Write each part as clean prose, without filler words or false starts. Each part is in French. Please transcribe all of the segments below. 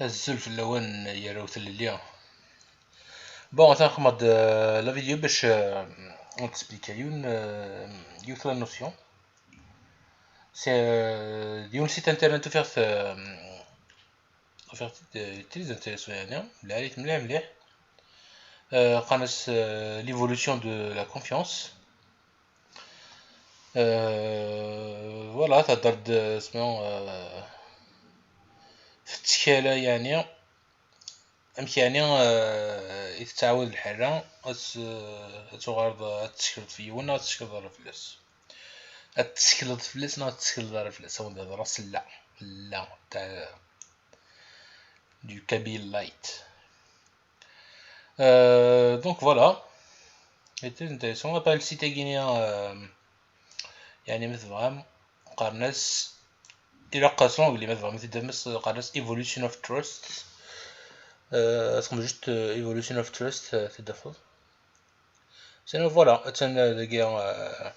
الزلف اللون يروث الليل. Bon, ça recommande la vidéo باش نتسبليكا يوث la notion. C'est ديون site internet offert très intéressant يعني مليح مليح. قناص l'évolution de la confiance. Voilà تقدر اسمه في التكالة يعني يعني يتعاود الحاجة تغرض تشكل في ونا تشكل ضرب فلس تشكل فلس نا تشكل ضرب فلس هو هذا راس لا تاع du Kabyle light. Donc voilà, c'était intéressant. On appelle le site guinéen يعني مثل فهم قرنس إلى قصرون اللي مثل فهم مثل دمس قرنس evolution of trust. اسمه juste evolution of trust تدفض. Sinon voilà, اتن دقيقة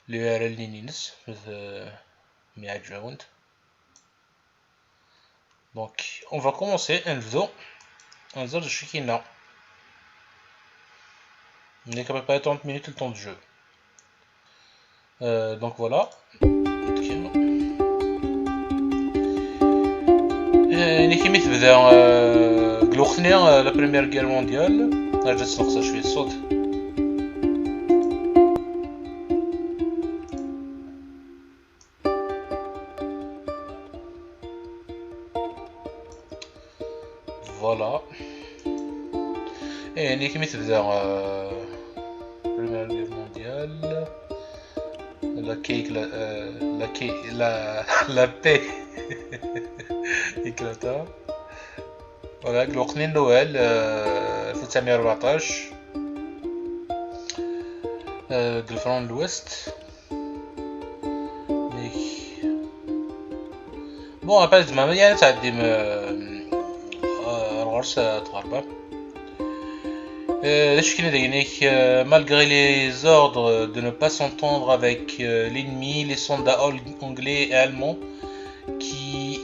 l'URL نينس مثل ميعاد جاوند. Donc on va commencer un vidéo. On va je suis là. On est capable de 30 minutes le temps de jeu. Donc voilà. نيكي تبدا قلوخني لا بريمير غير مونديال نرجع نقص شويه الصوت. فوالا نيكي تبدا بريمير غير مونديال لا كيك لا بي إكلاتا. فوالا قلوقني نوال 1914 قلفرون الوست ميك بون ابال زعما يعني تعدي الغرس تغربا اش كاين داينيك malgré les ordres de ne pas s'entendre avec l'ennemi, les soldats anglais et allemands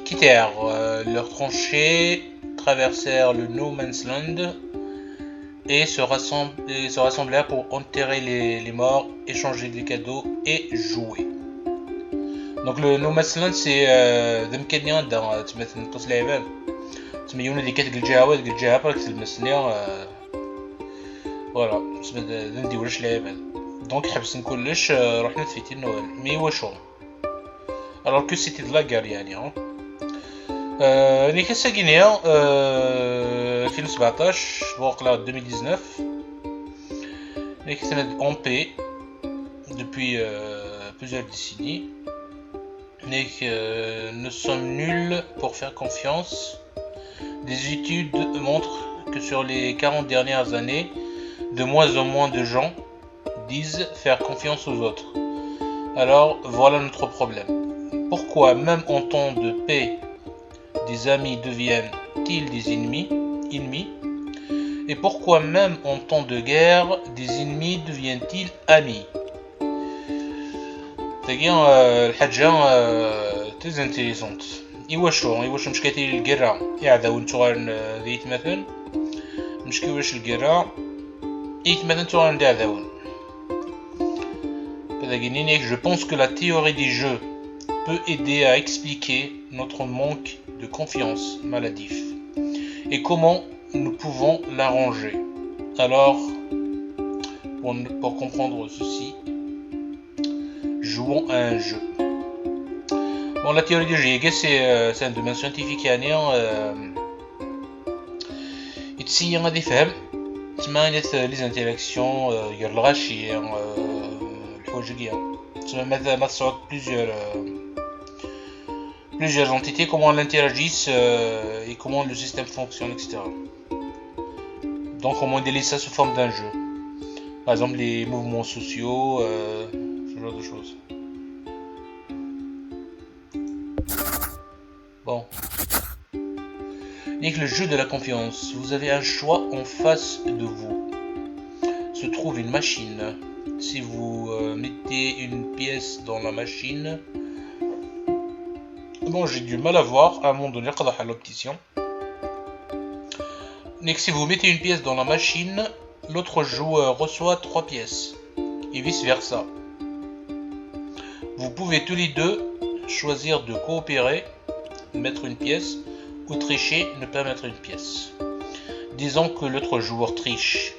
quittèrent leurs tranchées, traversèrent le No Man's Land et se rassemblèrent pour enterrer les morts, échanger des cadeaux et jouer. Donc le No Man's Land c'est دمكنيا دا تمثل نطس لعبات تميون اللي كتقل جهه برك تلمسني فوالا ندي ولاش لعبات. دونك حبسن كلش رحنا تفيتي النوال مي واشو alors que c'était de la guerre يعني اللي كاسا غينيا 2017 وقلا 2019 اللي كانت en paix depuis plusieurs décennies. Nous sommes nuls pour faire confiance. Des études montrent que sur les 40 dernières années, de moins en moins de gens disent faire confiance aux autres. Alors voilà notre problème. Pourquoi même en temps de paix, des amis deviennent-ils des ennemis? Et pourquoi même en temps de guerre, des ennemis deviennent-ils amis? تلاقيها الحاجة très intéressante. واش مش كاين القرا يعذاون تغان ذيت مثلا مش كي واش القرا ايت مثلا تغان يعذاون je pense que la théorie des jeux peut aider à expliquer notre manque de confiance maladif et comment nous pouvons l'arranger. Alors pour comprendre ceci, jouons à un jeu. Bon, la théorie du jeu c'est un domaine scientifique يعني يتسيا غادي يفهم تسمى لي انتراكسيون ديال الغاشي الحوايج كاع تسمى ما تصعد plusieurs entités, comment elles interagissent et comment le système fonctionne, etc. Donc on modélise ça sous forme d'un jeu. Par exemple les mouvements sociaux, ce genre de choses. Bon. Avec le jeu de la confiance, vous avez un choix en face de vous. Se trouve une machine. Si vous mettez une pièce dans la machine, Bon, j'ai du mal à voir à un moment donné à l'opticien. Donc si vous mettez une pièce dans la machine, l'autre joueur reçoit 3 pièces. Et vice versa. Vous pouvez tous les deux choisir de coopérer, mettre une pièce, ou tricher, ne pas mettre une pièce. Disons que l'autre joueur triche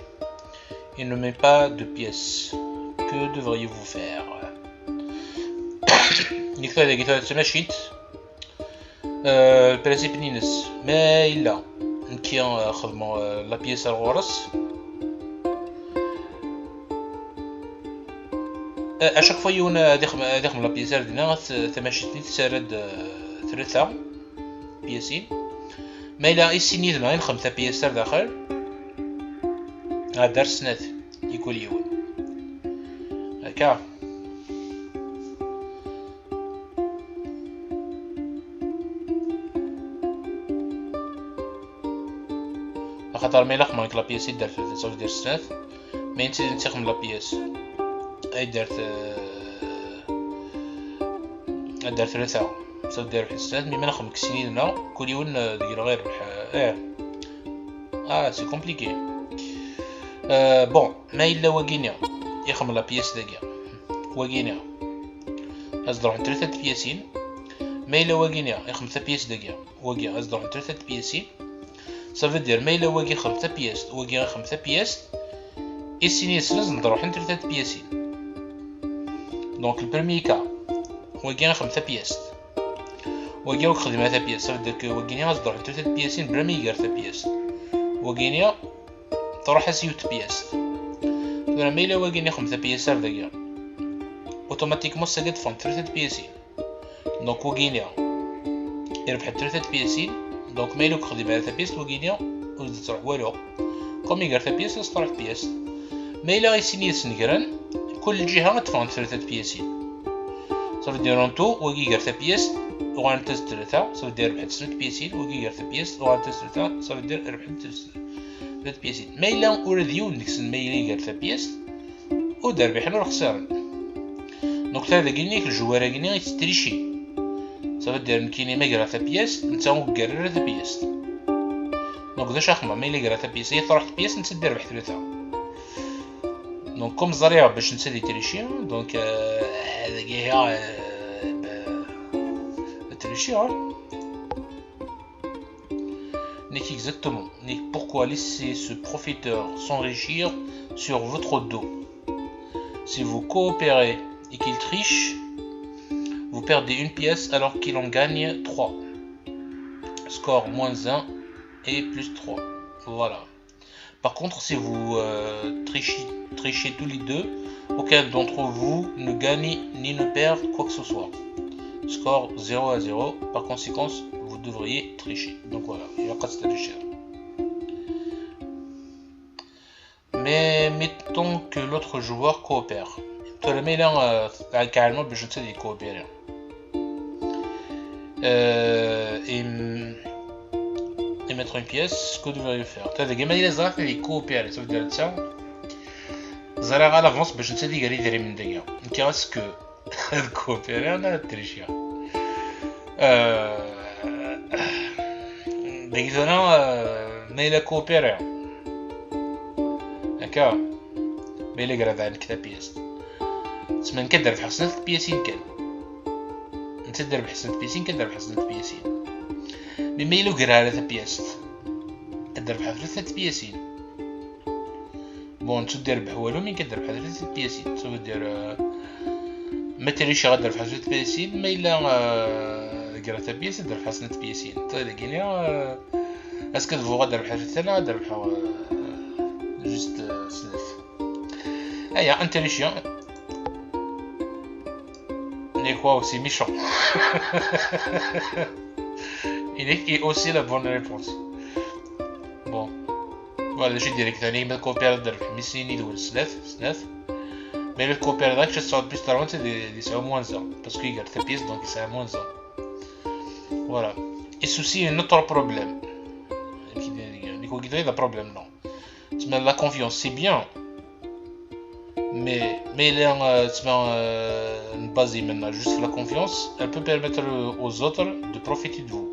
et ne met pas de pièces. Que devriez-vous faire? نكتب لقيتها تمشيت البرنسيب نينس ما إلا كي خدمو لا بيس الغورس اشاك فوا يونا ديخم لا بيسار دينا تمشيتني تسارد ثلاثة بياسين ما إلا إسيني دنا خمسة بيسار داخل دار سنات يقول يون هكا خاطر ما يلقم هاك لابياس دار ثلاثة صافي دير سنات ما ينتخم لابياس اي دارت دار ثلاثة صافي دار واحد سنات مي ما نخدم كسيني هنا كل يوم دير غير سي كومبليكي بون ما إلا واقينيا يخدم لابياس داكيا واقينيا أصدر عن ثلاثة بياسين ما إلا واقينيا يخدم ثلاثة بياس داكيا واقيا أصدر عن ثلاثة بياسين صافي دير ما إلا واقي خمسة بياس واقي خمسة بياس إسيني سنز نروح ندير ثلاثة بياسين دونك البرمي كا واقي خمسة بياس واقي وخدم ثلاثة بياس صافي دير كو واقيني أصدر عن ثلاثة بياسين برمي يقار ثلاثة بياس واقيني تروح أسيوت بياس ما إلا واقيني خمسة بياس داكيا أوتوماتيكمون ساقد فون ثلاثة بياسين دونك واقيني يربح ثلاثة بياسين دونك ما إلا خدم ثلاثة بياس واقيني وزيد تروح والو كومي يقار ثلاثة بياس تروح بياس ما إلا غيسيني سنقران كل جهة تفون ثلاثة بياسين صافي دير انتو واقي يقار ثلاثة بياس وغنتز ثلاثة صافي دير ربحت ثلاثة بياسين واقي يقار ثلاثة بياس وغنتز ثلاثة صافي دير ربحت ثلاثة بياسين ما إلا ورذيون ديكسن ما إلا يقار ثلاثة بياس ودار ربحنا ولا خسارن دونك هذا قلنيك الجوار قلني يستريشي صافي دير كيني ما يقرا ثلاثة بياس نتا وقرا ثلاثة بياس دونك ذا شاخما ما إلا يقرا ثلاثة بياس هي طرحت بياس نتا دير ربح ثلاثة دونك كوم زريعة باش نسالي تريشي دونك هذا كاع تريشي Nick exactement. Nick, pourquoi laisser ce profiteur s'enrichir sur votre dos? Si vous coopérez et qu'il triche, vous perdez une pièce alors qu'il en gagne 3. Score moins 1 et plus 3. Voilà. Par contre, si vous trichez tous les deux, aucun d'entre vous ne gagne ni ne perd quoi que ce soit. Score 0 à 0. Par conséquent, vous devriez tricher. Donc voilà, il va pas se tricher. Mais mettons que l'autre joueur coopère. Toi, le mélange carrément, je ne sais pas coopérer. Et mettre une pièce, ce que vous devriez faire. Tu as des gamins, ils ont fait coopérer. Ça veut dire ça. Zara à l'avance, je ne sais pas si il من دقيقة. Il reste que coopérer, on a triché. ما إلا كوبيري هكا ما إلا قرا عندك ثلاث بياس تسمى كدير بحال ثلاث بياسين كان انت دير بحال ثلاث بياسين كدير بحال ثلاث بياسين ما إلا قرا ثلاث بياس كدير بحال ثلاث بياسين بون انت دير بحال والو مين كدير بحال ثلاث بياسين سوف دير ما تريش غدير بحال ثلاث بياسين ما إلا قرا ثلاث بياس دير بحال ثلاث بياسين طيب كاينه اسكو فو غادر بحال ثلاثة غادر بحال جوست سنف ايا انتليجيون ني كوا اوسي ميشون et aussi la bonne réponse bon voilà j'ai directement ما كوبير دير ميسيني دول سنف mais le coopérer là je sors plus tard c'est moins 1 parce qu'il garde tes pièces donc c'est moins 1 voilà et ceci un autre problème il y a un problème non la confiance c'est bien mais il est basé maintenant juste sur la confiance. Elle peut permettre aux autres de profiter de vous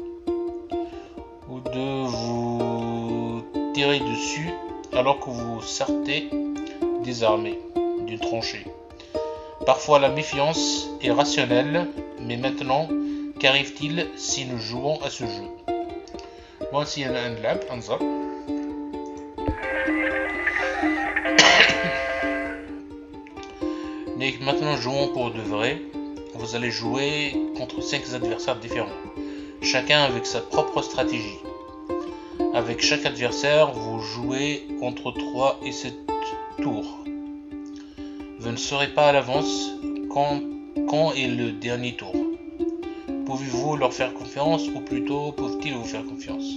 ou de vous tirer dessus alors que vous sortez désarmé d'une tranchée. Parfois la méfiance est rationnelle, mais maintenant, qu'arrive-t-il si nous jouons à ce jeu? Voici un lab, انظر. Mais maintenant jouons pour de vrai. Vous allez jouer contre 5 adversaires différents, chacun avec sa propre stratégie. Avec chaque adversaire, vous jouez entre 3 et 7 tours. Vous ne saurez pas à l'avance quand est le dernier tour. Pouvez-vous leur faire confiance ou plutôt peuvent-ils vous faire confiance?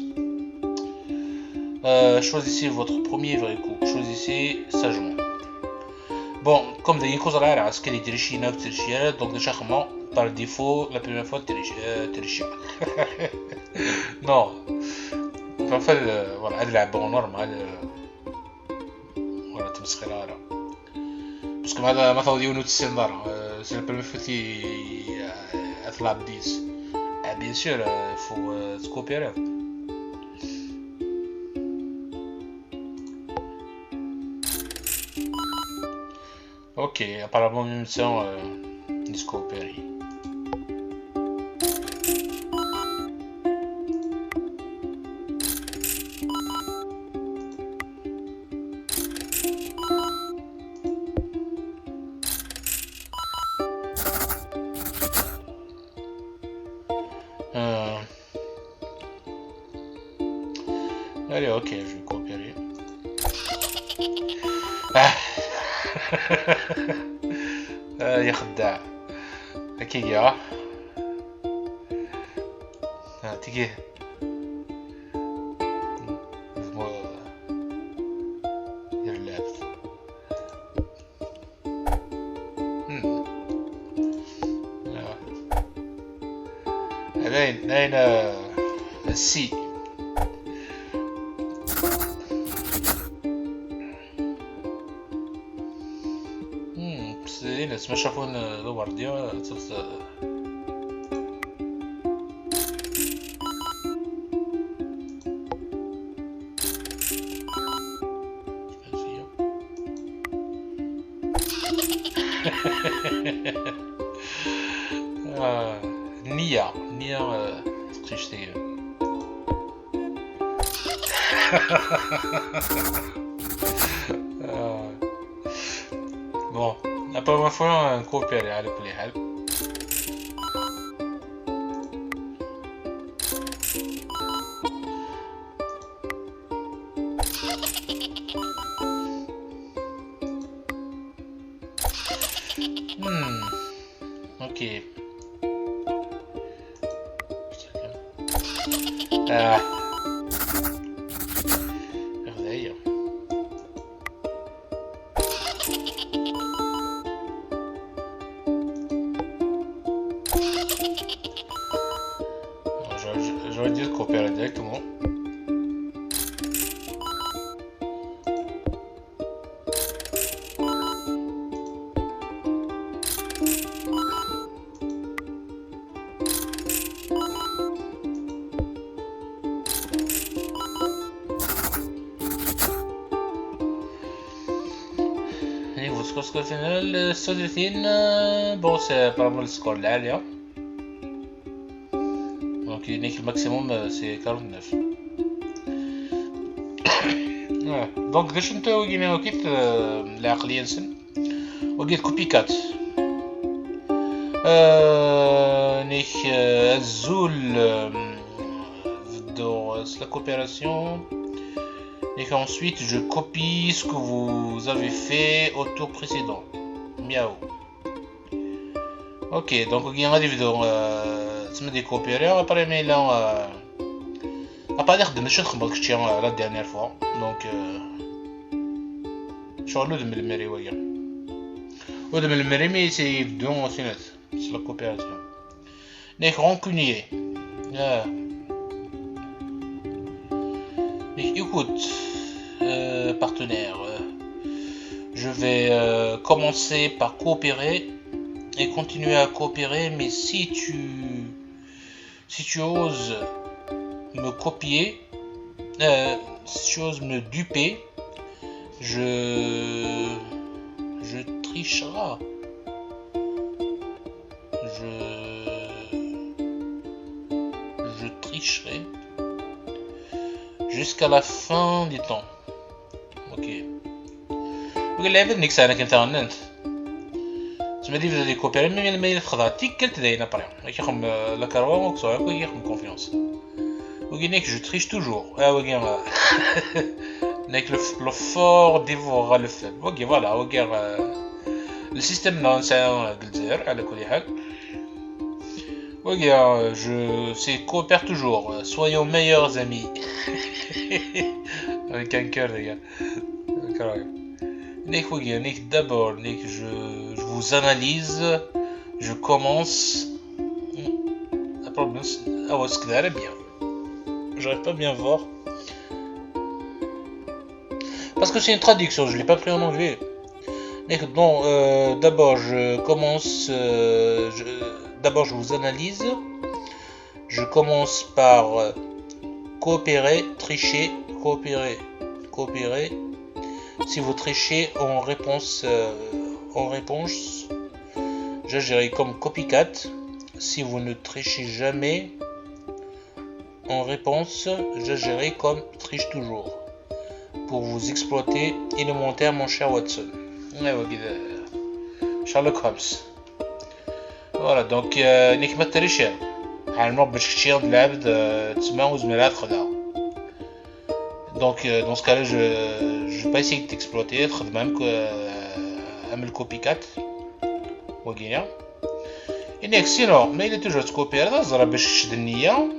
Choisissez votre premier vrai coup. Choisissez sagement. Bon, comme des causes à la ce qu'elle est trichée, donc déjà comment par défaut la première fois tricher. Non. En fait, voilà, elle est bon normal. Voilà, tu me serais là. Parce que ما تعوديو نتسنى c'est la première fois qu'il أطلع بديس. Bien sûr, il faut se coopérer. Ok, apparemment même ça, ils se coopèrent. Allez, ok, je vais coopérer. يا خداع هكيا تيجي دير اللعب باين السي بس ما شافون لوبارديا نية تقيشتي bon après ma fois on coopère على كل حال ok merveille. J'aurais dû coopérer directement. Niveau score final 36 bon c'est apparemment le score العالية. Donc le maximum c'est 49. Donc باش نتا وكينا وكيت العقلية نسن وقيت كوبيكات نيك الزول c'est la coopération. Et qu'ensuite je copie ce que vous avez fait au tour précédent. Miaou. Ok, donc il y a des vidéos. Tu me décoopérer après, mais là, à part dire de monsieur Khambakchtien la dernière fois. Donc, je suis allé de me le mériter, ouais. Ou de me le mériter, mais c'est vidéo aussi net. C'est la coopération. Les rancuniers. Écoute, partenaire, je vais commencer par coopérer et continuer à coopérer, mais si tu oses me copier, si tu oses me duper, je tricherai. Je tricherai jusqu'à la fin du temps. Ok. اللعبة نيكس انا كنت غننت تما دي بدا لي كوبيري ما يخضع تيكلت داينا بريم كيخم لا كاروا كسو هكا كيخم كونفيونس وكينيك جو تريش توجور وكي نيك لو فور ديفورا لو فيب وكي فوالا وكي لو سيستيم نساء الجزائر على كل حال وكي جو سي كوبير توجور soyons meilleurs amis avec un cœur les gars. Nick, d'abord, Nick, je vous analyse, je commence. Le problème, c'est que là, bien. J'arrive pas à bien voir. Parce que c'est une traduction, je l'ai pas pris en anglais. Nick, bon, d'abord, je commence. D'abord, je vous analyse. Je commence par coopérer, tricher, coopérer. Si vous trichez en réponse, j'agirai comme copycat. Si vous ne trichez jamais en réponse, j'agirai comme triche toujours. Pour vous exploiter élémentaire, mon cher Watson. Sherlock Holmes. Voilà, donc, نيك ما تريشي. حالمو باش تشير د العبد تسمى وزميلات خدها. Donc dans ce cas-là, je vais pas essayer de t'exploiter, même que copycat. وكينا. إنك sinon, mais il est toujours copié là, زرا باش تشد النية.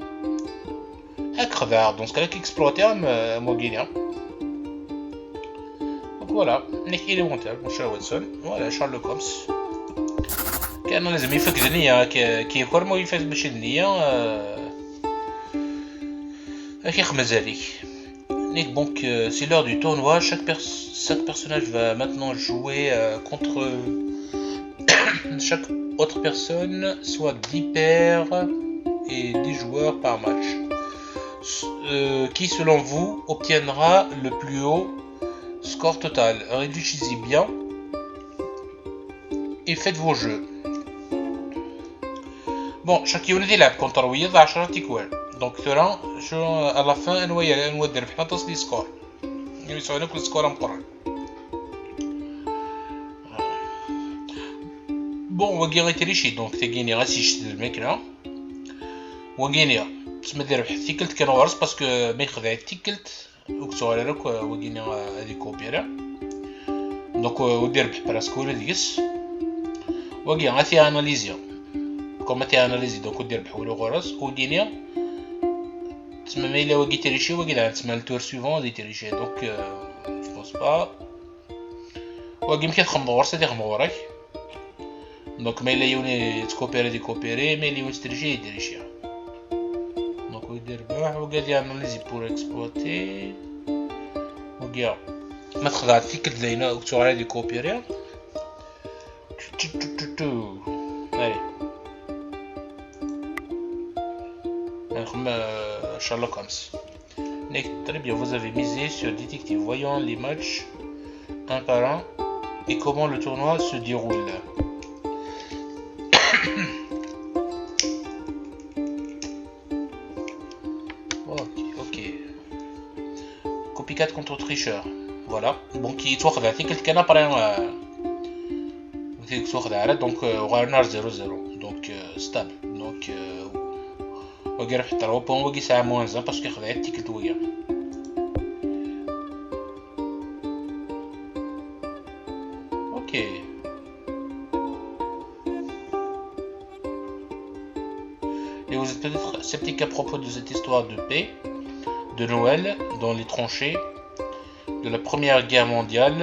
هاك خدها. Dans ce cas-là, qu'exploiter وكينا. Donc voilà, إنك élémentaire, mon cher Watson. Voilà, Sherlock Holmes. كأنه لازم يفك النية كي يكون ما يفك باش النية. كيخمز هذيك. Donc c'est l'heure du tournoi, chaque personnage va maintenant jouer contre chaque autre personne, soit 10 paires et 10 joueurs par match. Qui selon vous obtiendra le plus haut score total? Réfléchissez bien et faites vos jeux. Bon, chaque يولد يلعب كونتر ويضع 10 تيكوال. Donc ترى شو à la fin نودي ربحنا تصلي سكور يسوي لك السكور مقرر. بون وكي تريشي دونك تيجيني غاسي يشد الماكله وكيني تسمى دير ربح تيكلت كان ورس باسكو ما يخدع تيكلت وكسو لك وكيني هادي كوبيرا دونك ودير ربح براسكو ولا ديس وكي غاتي اناليزيا كوما تي اناليزي دونك ودير ربح ولو غرس ودينيا تسمى ما الا وكي تريشي وكي تسمى التور سويفون دي تريشي دونك جو بونس با وكي مكي تخمم غرس تي خمم وراك دونك ما الا يوني تكوبيري دي كوبيري ما الا يوني تريشي يديريشي دونك يدير ربح وقال لي اناليزي بور اكسبلوتي وكيا ما تخضع تيكل زينا وكتو على دي كوبيري allez Sherlock Holmes. Très bien, vous avez misé sur détective. Voyons les matchs un par un et comment le tournoi se déroule. Ok. Copycat contre tricheur. Voilà. Bon, qui توخذ quelqu'un كان après donc غير 0-0 donc stable donc وكي ربح 3 بون وكي ساعة موان 1 باسكو خدع التيكت ويا ok. Et vous êtes peut-être sceptique à propos de cette histoire de paix de Noël dans les tranchées de la Première Guerre mondiale.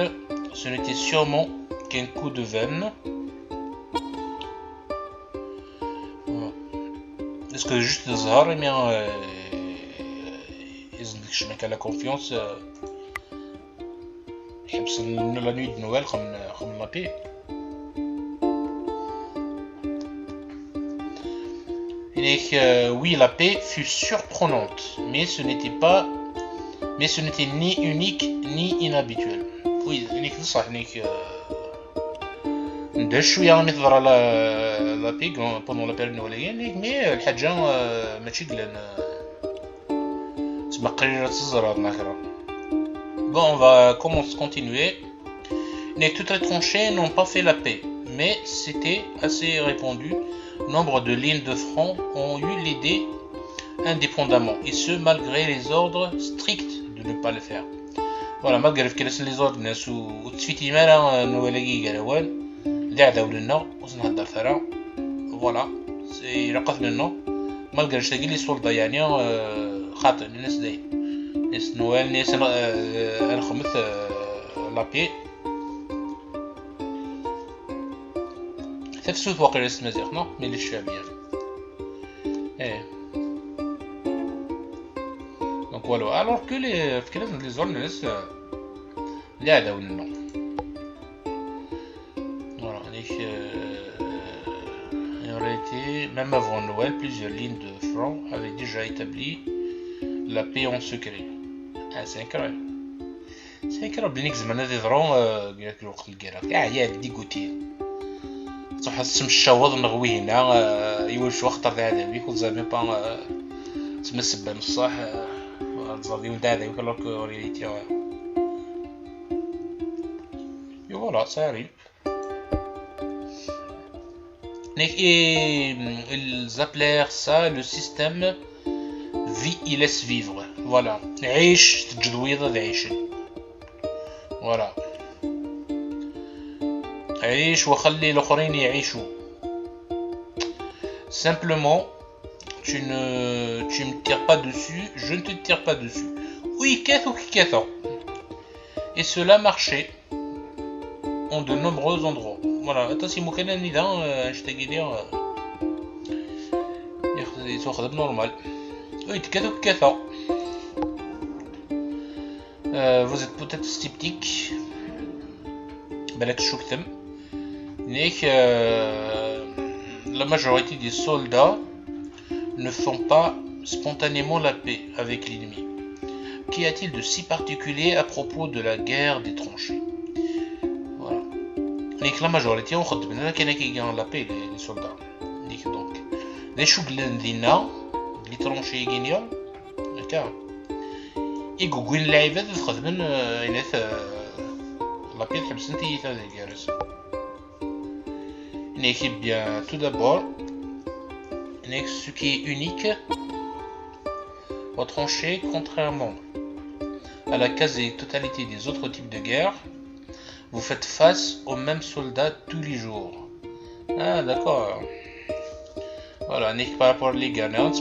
Ce n'était sûrement qu'un coup de veine. Est-ce que juste le Zahar eh bien je mets qu'à la confiance يحبس لا نوي دو نويل خم لابي. Oui, la paix fut surprenante, mais ce n'était ni unique ni inhabituel. Oui, unique صح unique. ندير شويه راني نهضر على لا بي بوندون لا بيريود الاوليه مي الحاجه ماشي قلان تما قليله تزرع ناخرة. Bon, on va continuer. Toutes les tranchées n'ont pas fait la paix, mais c'était assez répandu. Nombre de lignes de front ont eu l'idée indépendamment, et ce malgré les ordres stricts de ne pas le faire. Voilà, malgré les ordres الناس وتفيتي مالا نولاقي قالوان دعداو لنا وسنهضر ثرا. فوالا سي رقت منه مالغري تلاقي لي سولدا يعني خاطئ الناس داي ناس نوال ناس نخمث لابي تفسوت واقع مزيغ نو ملي الشعبيه ايه دونك والو الوغ كو لي فكرة لي زور الناس دعداو لنا. En réalité, même avant Noël, plusieurs lignes de front avaient déjà établi la paix en secret. Ah, c'est incroyable. C'est incroyable. بلي زعما هذا يضرون قالك الوقت الكراك يا ديكوتي صح السم الشواظ نغوي هنا يولشوا خطر هذا بيك وزعما با تمسب بصح تزادي ودا هذا يقول لك رياليتي voilà, ça arrive. Et ils appelèrent ça le système vie et laisse vivre. Voilà. عيش تجدويضة عيشن. Voilà. عيش وخلي الآخرين يعيشوا. Simplement, tu me tires pas dessus, je ne te tire pas dessus. Oui, كاثو. Et cela marchait en de nombreux endroits. Voilà, attention, ممكن ندا نشتاقي ليه ياخذ normal. Oui, كذا. Vous êtes peut-être sceptique. بالك شو كتم. La majorité des soldats ne font pas spontanément la paix avec l'ennemi. Qu'y a-t-il de si particulier à propos de la guerre des tranchées? La majorité on خد بالنا كاين كيغان لا بي لي سولدا دونك دي شو لنا لي ترونشي كينيا هكا يقوين اللعيبات تخدمن الى لا بي تحبس نتي تاع الجالس نيكيب بيان tout d'abord ce qui est unique aux tranchées contrairement à la quasi-totalité des autres types de guerre. Vous faites face aux mêmes soldats tous les jours. Ah d'accord. Voilà, par rapport à les gagnants,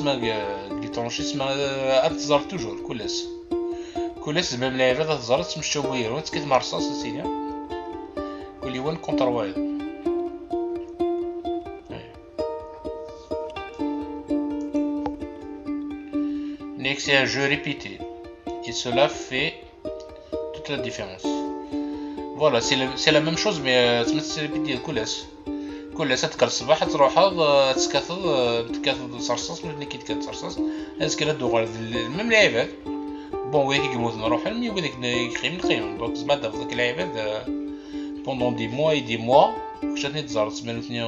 les tranchées, تظهر toujours كلس même les عباد تظهر تمشيو بوير وانت كتمارس اساسيا كل يوم كونتر واحد. C'est un jeu répété et cela fait toute la différence. Voilà, c'est la même chose mais تمثل ريبيتي كل تذكر الصباح تروح تكاثد صرصاص ملي كيتكاد صرصاص هاز كلا دوغ ميم لعيبات بون وياك يموت نروح المي وذاك يخيم دونك بعد داك العباد بوندون دي موا اي دي موا شاتني تزار تسمى نوثني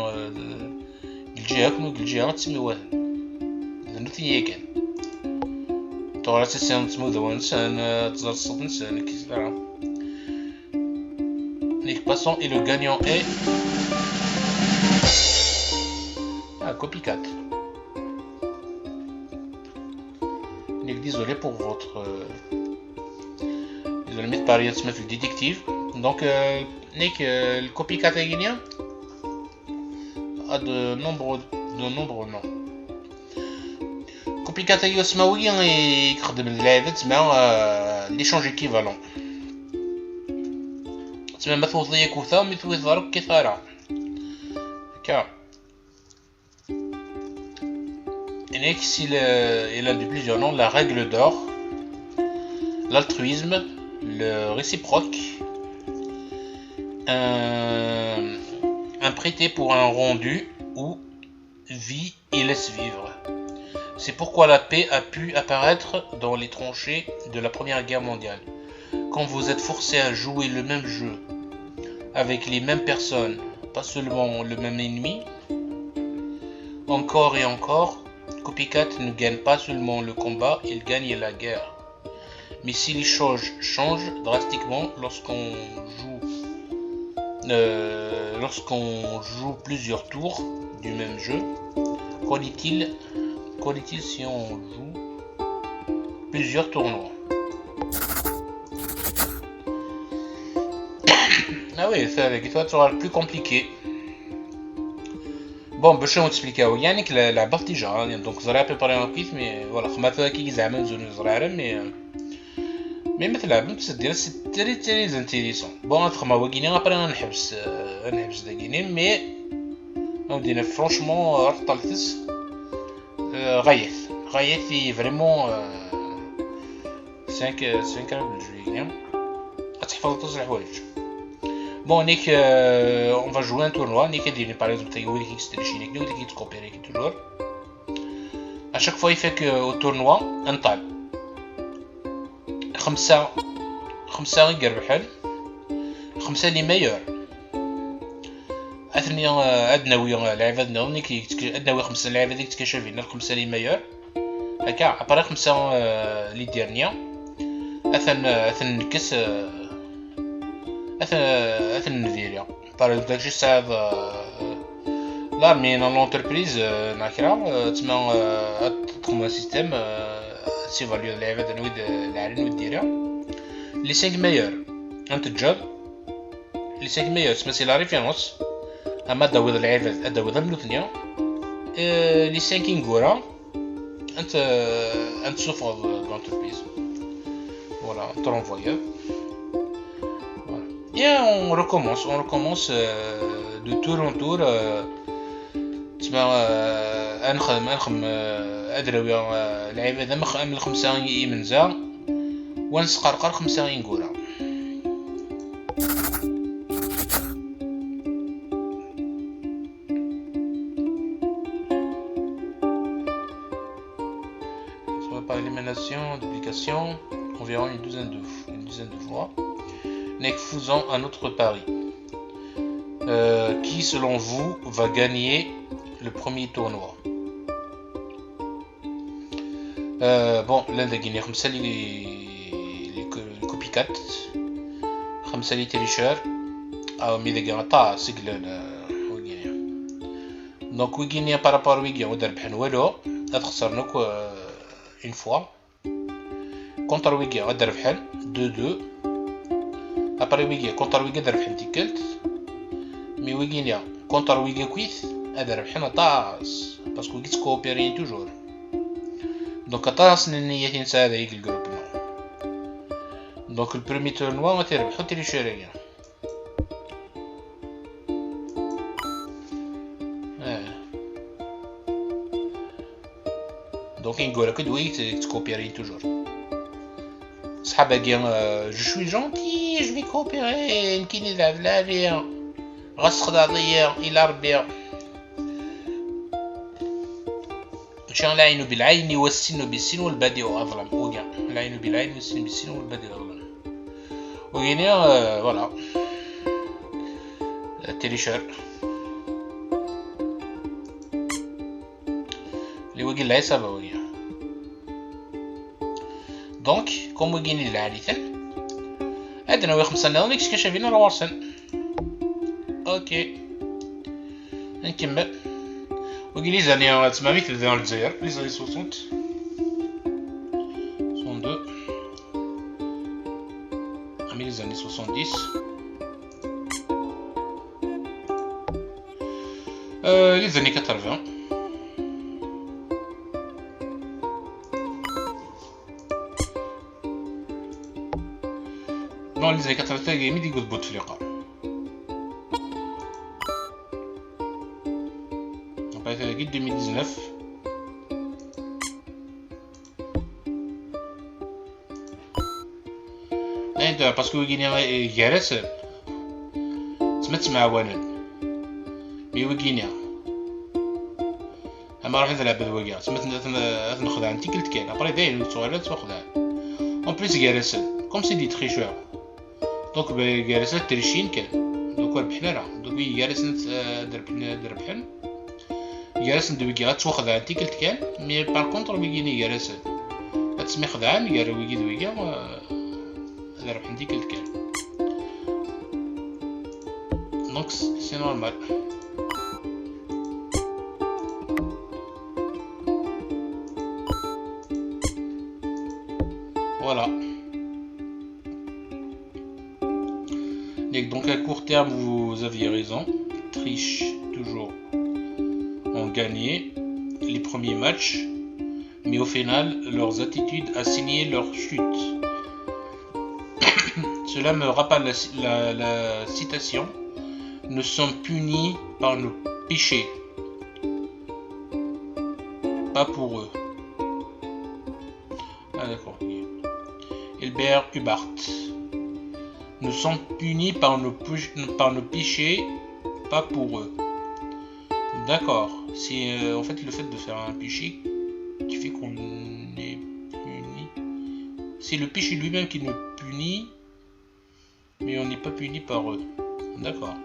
الجهه كنو الجهه تسمي واحد نوثني كان طورا تسان تسمو دوان سان تزار الصوت نسان كيسرا ليك باسون اي لو غانيون اي copycat. Désolé pour votre désolé mais par exemple le détective donc le copycat guinéen a de nombreux noms. Copycat يسموي يخدم اللعبة تسمى l'échange équivalent تسمى مثل يكوثا مثل ضرب كثارة كا il a de plusieurs noms, la règle d'or, l'altruisme, le réciproque, un prêté pour un rendu ou vit et laisse vivre. C'est pourquoi la paix a pu apparaître dans les tranchées de la Première Guerre mondiale. Quand vous êtes forcé à jouer le même jeu avec les mêmes personnes, pas seulement le même ennemi, encore et encore, Copycat ne gagne pas seulement le combat, il gagne la guerre. Mais si les choses changent drastiquement lorsqu'on joue plusieurs tours du même jeu, qu'en est-il si on joue plusieurs tournois? Ah oui, c'est avec toi, ça sera plus compliqué. Bon, باش نتسبليكاو يعني لعبة تيجا دونك زرا بريباري ان كيف مي فوالا خمات كي زعما نزول زرا مي مثل لعبة تدير سي تري انتيريسون. بون نخما واكيني ابري نحبس داكيني مي ودينا فرونشمون رحت طلتس غايث فريمون 5 بالجوي تحفظ توز الحوايج. Bon, Nick, on va jouer un tournoi. Nick, par exemple, tu as qui se déchire, qui te coopère, qui toujours. À chaque fois, il fait que au tournoi, un tal. 5 يربحن 5 اللي ميور. أثني أدنوي لعيبة أدنوي نيك أدنوي 5 لعيبة ديك تكشفين 5 اللي ميور. هكا أبرا 5 اللي ديرنيا. أثن نكس أثن نديريا. Par exemple, داكشي صعب l'armée dans l'entreprise ناكرا تسمى تخدم سيستم سيفاليو اللعيبة أدنوي العالين وديرها. Les 5 meilleurs, un job. Les 5 meilleurs, c'est la référence. أما داوود العيبة داوود المثنية. Les 5 ingora, un souffre de l'entreprise. Voilà, on te renvoie. Voilà. Et on recommence de tour en tour. تسمى نخدم أدروي العيبة ذا من 5 يمنزا. ونسقرقر 5 ينقورا. Par élimination, duplication, environ une douzaine de fois. Nous faisons un autre pari. Qui, selon vous, va gagner le premier tournoi? Bon, l'un des Guinéens, comme ça, copycat 5 لي تريشور او ميديغا طا سجل ويغينيا. دونك ويغينيا بارابور ويغيا ودار بحال والو غتخسر نوك اون فوا. كونتر ويغيا غدار بحال 2-2. ابري ويغيا كونتر ويغيا دار بحال تيكلت. مي ويغينيا كونتر ويغيا كويث دار بحال طاس باسكو كيت كوبيرين توجور. دونك طاس نيتي نساعد هيك الجروب. Donc le premier tournoi on va تربحو تريشوريا. Donc ينقول لك دوي تكوبيري توجور. صحابا كاع جو شوي جونتي جو في كوبيري يمكن يلعب لاعبيا غاسخد عضيا الى ربي شان العين بالعين والسن بالسن والبديع اظلم. وكاع العين بالعين والسن بالسن والبديع اظلم. وغينيا فوالا تريشور اللي وقيل لا يسابا ويا. دونك كوم وقيني العاليثن عندنا وي 5 ناو نيكس كشافين راه وارسن. اوكي نكمل. وقيلي زاني تسمى مثل ذا الجزائر لي زاني 60 62 les années 70. Les années 80. Dans les années 80 il y a mis des gouttes Bouteflika. On va faire la guide 2019. Parce que Guinée جالس تسمع وانا ميوكينيا اما راح نلعب بالوقع سمعت ناخذ عن تيكلت كان ابري داير سؤالات واخذها اون بليس جالسن كوم سي دي تريشور دونك جالسن تريشين كان دوك ربحنا راه دوك جالسن دربحن جالسن دوكي غتواخذ عن تيكلت كان مي بار كونطر ويكيني جالسن تسمي خدعان قال ويكي دويكا هذا ربح تيكلت كان دونك سي نورمال Voilà. Et donc à court terme, vous aviez raison. Triche toujours ont gagné les premiers matchs, mais au final, leurs attitudes a signé leur chute. Cela me rappelle la citation. Nous sommes punis par nos péchés, pas pour eux. Ah d'accord. Albert Hubbard. Nous sommes punis par nos péchés, pas pour eux. D'accord. C'est en fait le fait de faire un péché qui fait qu'on est puni. C'est le péché lui-même qui nous punit, mais on n'est pas puni par eux. D'accord.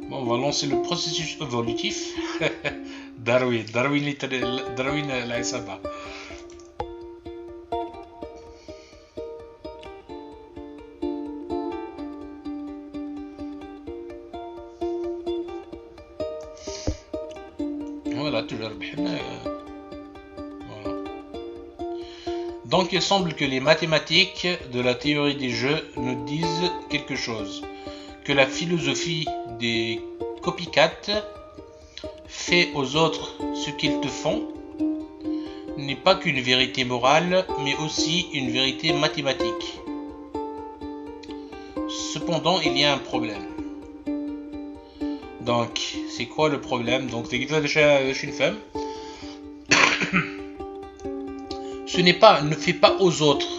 Bon, on va lancer le processus évolutif. Darwin la SABA. Voilà, toujours bien. Voilà. Donc il semble que les mathématiques de la théorie des jeux nous disent quelque chose. Que la philosophie des copycats, fais aux autres ce qu'ils te font, n'est pas qu'une vérité morale, mais aussi une vérité mathématique. Cependant, il y a un problème. Donc, c'est quoi le problème? Donc, c'est une femme. Ce n'est pas, ne fais pas aux autres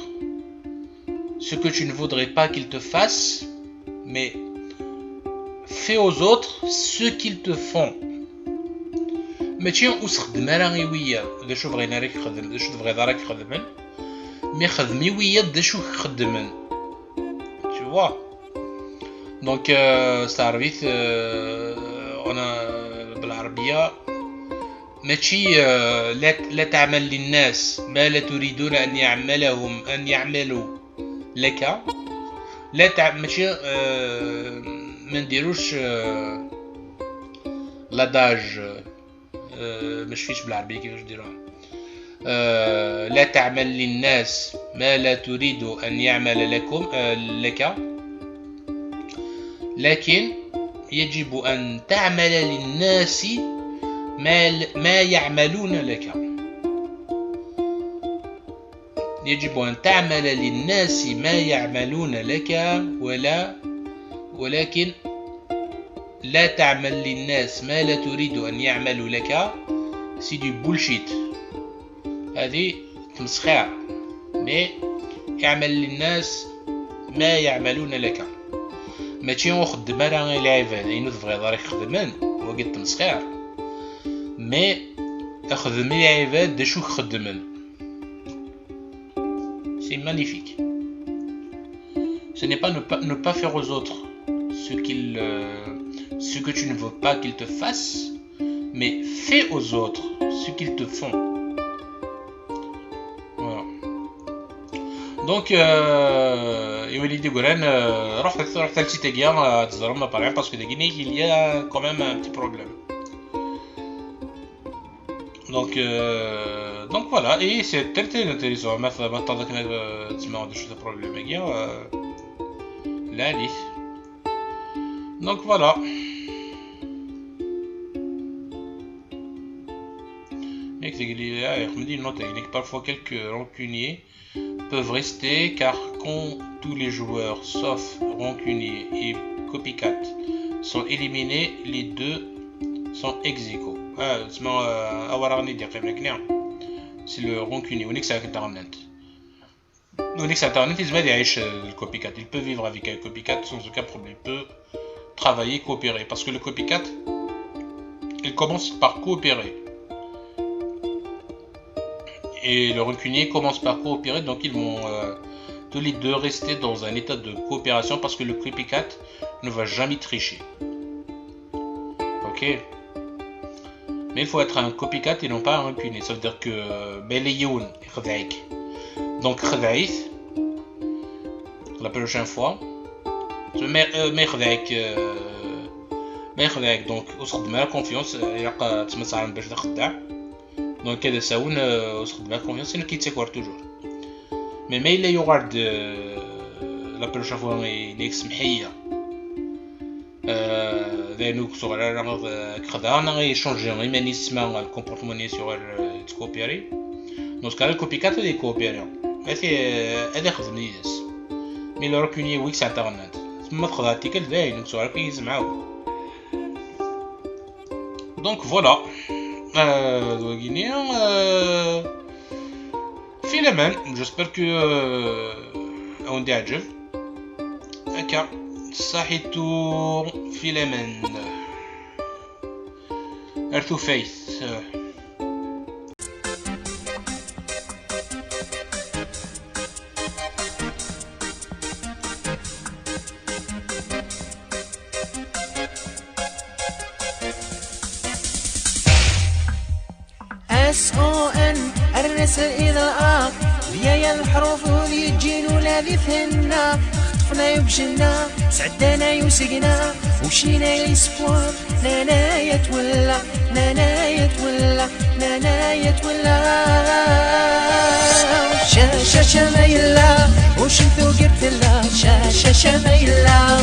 ce que tu ne voudrais pas qu'ils te fassent, mais fais aux autres ce qu'ils te font. ماشي وسخدم راه ويا دا شو بغينا راك خدم دا شو تبغي راك خدمن مي خدمي ويا دا شو خدمن tu vois donc استعربيت انا بالعربيه ماشي لا تعمل للناس ما لا تريدون ان يعملوا لك لا ماشي ما نديروش لاداج مش فيش بالعربية كيفاش نديروها لا تعمل للناس ما لا تريد أن يعمل لك لكن يجب أن تعمل للناس ما يعملون لك يجب أن تعمل للناس ما يعملون لك ولكن لا تعمل للناس ما لا تريد أن يعملوا لك سي دو بولشيت هذه تمسخير مي اعمل للناس ما يعملون لك ماشي وخدم راه العباد اين تبغي راك خدمان وقت تمسخير مي اخدم العباد دا شو خدمن c'est magnifique. Ce n'est pas ne pas faire aux autres ce que tu ne veux pas qu'ils te fassent, mais fais aux autres ce qu'ils te font. Voilà. Donc, Yolidi Gouren, رحت لتيتاغيا تزرم بارين parce que il y a quand même un petit problème. Donc voilà, et c'est très intéressant. ما تطلقنا تسمعوا de ce problème là allez. Donc voilà. Parfois quelques rancuniers peuvent rester car quand tous les joueurs sauf rancunier et copycat sont éliminés, les deux sont ex aequo. سي لو رونكوني ونيكس انترنت. Unix Internet, il le copycat. Il peut vivre avec un copycat sans aucun problème. Il peut travailler, coopérer. Parce que le copycat, il commence par coopérer. Et le rancunier commence par coopérer. Donc ils vont tous les deux rester dans un état de coopération parce que le copycat ne va jamais tricher. Ok. Mais il faut être un copycat et non pas un rancunier. Ça veut dire que Belayoun, donc خذايث la prochaine fois ما يخذاك دونك وتخدم على كونفيونس يلقى تما صعب باش تخدع دونك كذا ساون وتخدم على كونفيونس انك كيتسكور توجور مي ما الا يغارد لا بروشين فوا ليكس محيه لانو صغير كخدع انا غيشونجي غير نسمع الكومبورتمون سيغ تكوبيري دونك كان الكوبيكات اللي كوبيري هذا يخدم ليس مي لو ركوني ويكس انترنت تما تاخذ ارتيكل باين نكتب على كيز معاو دونك فوالا دوغينيا فيلمان جيسبر كو عندي عجب هكا صحيتو فيلمان ارثو فيث SON الرسل إذا الآن ليا الحروف وذي الجين ولا ثنا خطفنا يبشنا سعدنا يوسقنا وشينا يسبوار نانا يتولى نانا يتولى نانا يتولى شاشة شميلا وشنتو قلت لا شاشة شميلا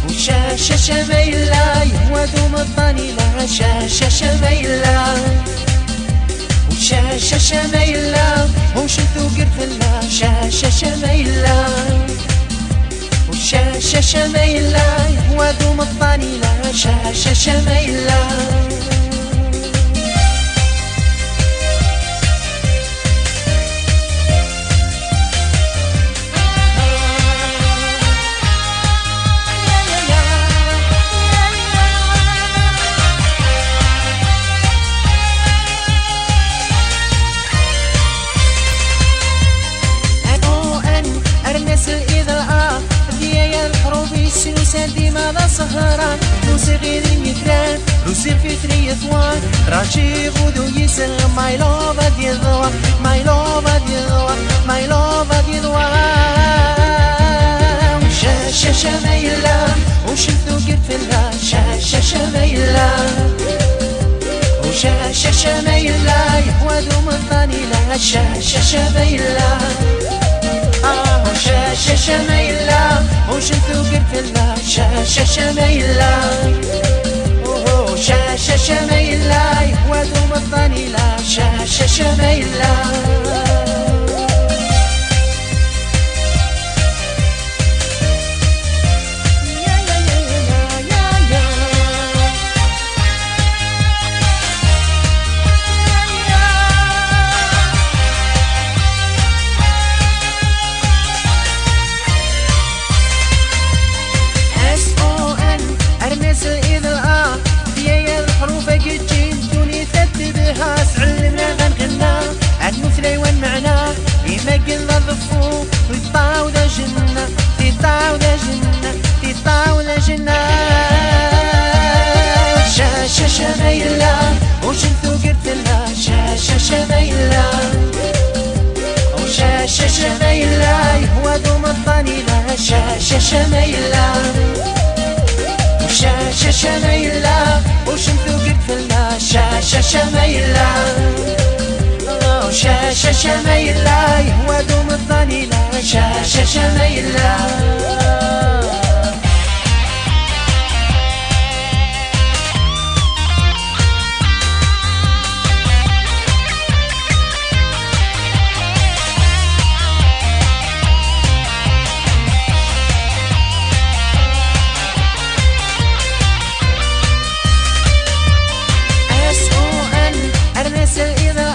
وشاشة شميلا يهودو مطاني لا شاشة شميلا وشاشة شميلا وشنتو قلت لا شاشة شميلا وشاشة شميلا يهودو مطاني لا شاشة شميلا سندي ماذا سهران موسيقي المثال روسي في ثري ثوان راشي غدو يسر ماي لوف دي ضوا ماي لوف دي ضوا ماي لوف دي ضوا شاشة شميلا وشفتو قلت لها شاشة شميلا وشاشة شميلا يهودو مطاني لها شاشة شميلا شاشة شميلا وشفتو قلت لها شاشة شميلا شاشة شميلا يهودو مطاني لها شاشة شميلا شاشة شميلا وشنتو قلت لها شاشة شميلا وشاشة شميلا يهودو مطاني لها شاشة شميلا وشاشة شميلا وشنتو قلت لها شاشة شميلا شاشة شميلا يهودو مطاني لها شاشة شميلا SON الرسل إذا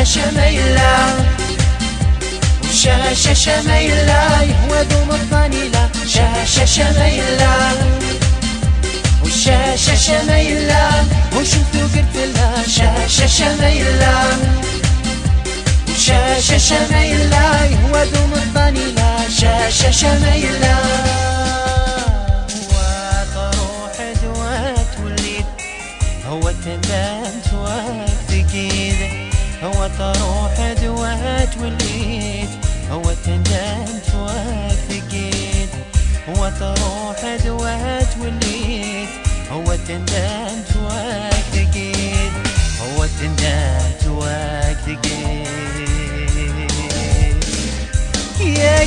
شميلة وشاشة شميلة يهوى دوم الضنيلة شميلة وشاشة شميلة وشفتو قلت لها شميلة وشاشة شميلة يهوى دوم الضنيلة شميلة وتروح دوات وليد هو تندمت وقت جيد هو تروح دوات وليد هو تندمت وقت جيد هو تروح دوات وليد هو تندمت وقت جيد هو تندمت وقت جيد يا